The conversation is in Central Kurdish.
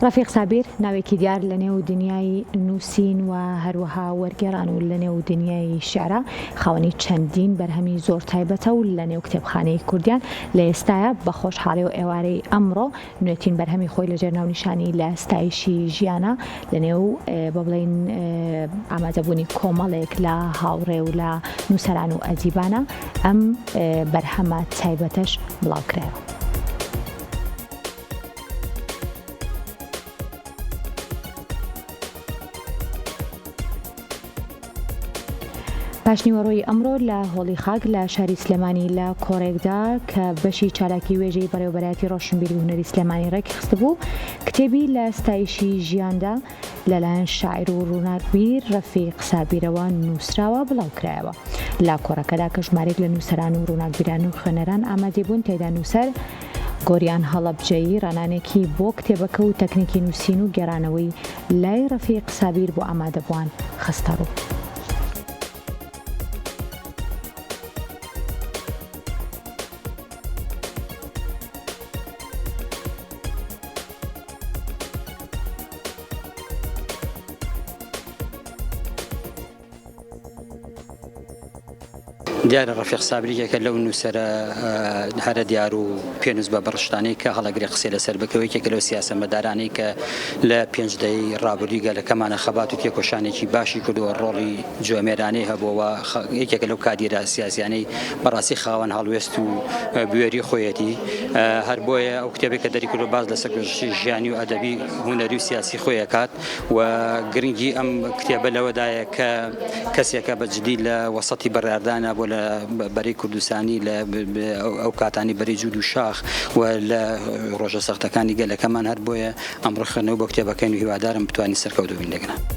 ڕەفیق سابیر ناوێکی دیار لە نێو دنیای نووسین و هەروەها وەرگێڕان و لە نێو دنیای شیعرە خاوەنی چەندین بەرهەمی زۆر تایبەتە و لە نێو کتێبخانەی کوردیان لە ئێستاە بە خۆشحاڵی و ئێوارەی ئەمڕۆ نوێترین بەرهەمی خۆی لەژێر ناونیشانی لە ستایشی ژیانە لە نێو بە بڵێن ئامادەبوونی کۆمەڵێک لە هاوڕێ و لە نووسەران و ئەدیبانە ئەم بەرهەمە تایبەتەش بڵاوکرایەوە. پاشنیوەڕۆی ئەمڕۆ لە هۆڵی خاک لە شاری سلێمانی لە کۆڕێکدا کە بەشی چالاکی وێژەی بەڕێوەبەرایەتی ڕۆشنبیری و هونەری سلێمانی ڕێکی خستبوو کتێبی لە ستایشی ژیاندا لەلایەن شاعیر و ڕووناکبیر ڕەفیق سابیرەوە نووسراوە بڵاوکرایەوە. لە کۆڕەکەدا کە ژمارەیەک لە نووسەران و ڕووناکبیران و خوێنەران ئامادەبوون تێدا نووسەر گۆریان هەڵەبجەیی ڕەنانێکی بۆ کتێبەکە و تەکنیکی نووسین و گێڕانەوەی لای ڕەفیق سابیر بۆ ئامادەبووان خستە ڕوو. دیارە ڕەفیق سابریەکە لەو نووسەرە هەرە دیار و پێنووس بە بەڕشتانەی کە هەڵەگری قسەی لەسەر بکەوەیەکێکە لەو سیاسەمەدارانەی کە لە پێنجدەی ڕابردووی گەلەکەمانە خەبات و تێکۆشانێکی باشی کردووە ڕۆڵی جۆمێرانەی هەبووەوە یەکێکە لەو کادیرە سیاسیانەی بەڕاستی خاوەن هەڵوێست و بوێری خۆیەتی هەر بۆیە ئەو کتێبێک کە دەریکردو باز لەسەر ژیانی و ئەدەبی هونەری و سیاسی خۆیەکات و گرنگی ئەم کتێبە لەوەدایە کە کەسێکە بەجددی لە وەسەتی بەڕاردانە بۆ لە بەری کوردستانی لە ئەو کاتانی بەری جوود و شاخ و لە ڕۆژە سەختەکانی گەلەکەمان هەر بۆیە ئەم ڕخنەوە بۆ کتێبەکەین و هیوادارم بتوانین سەرکەوتوو بین لەگەن.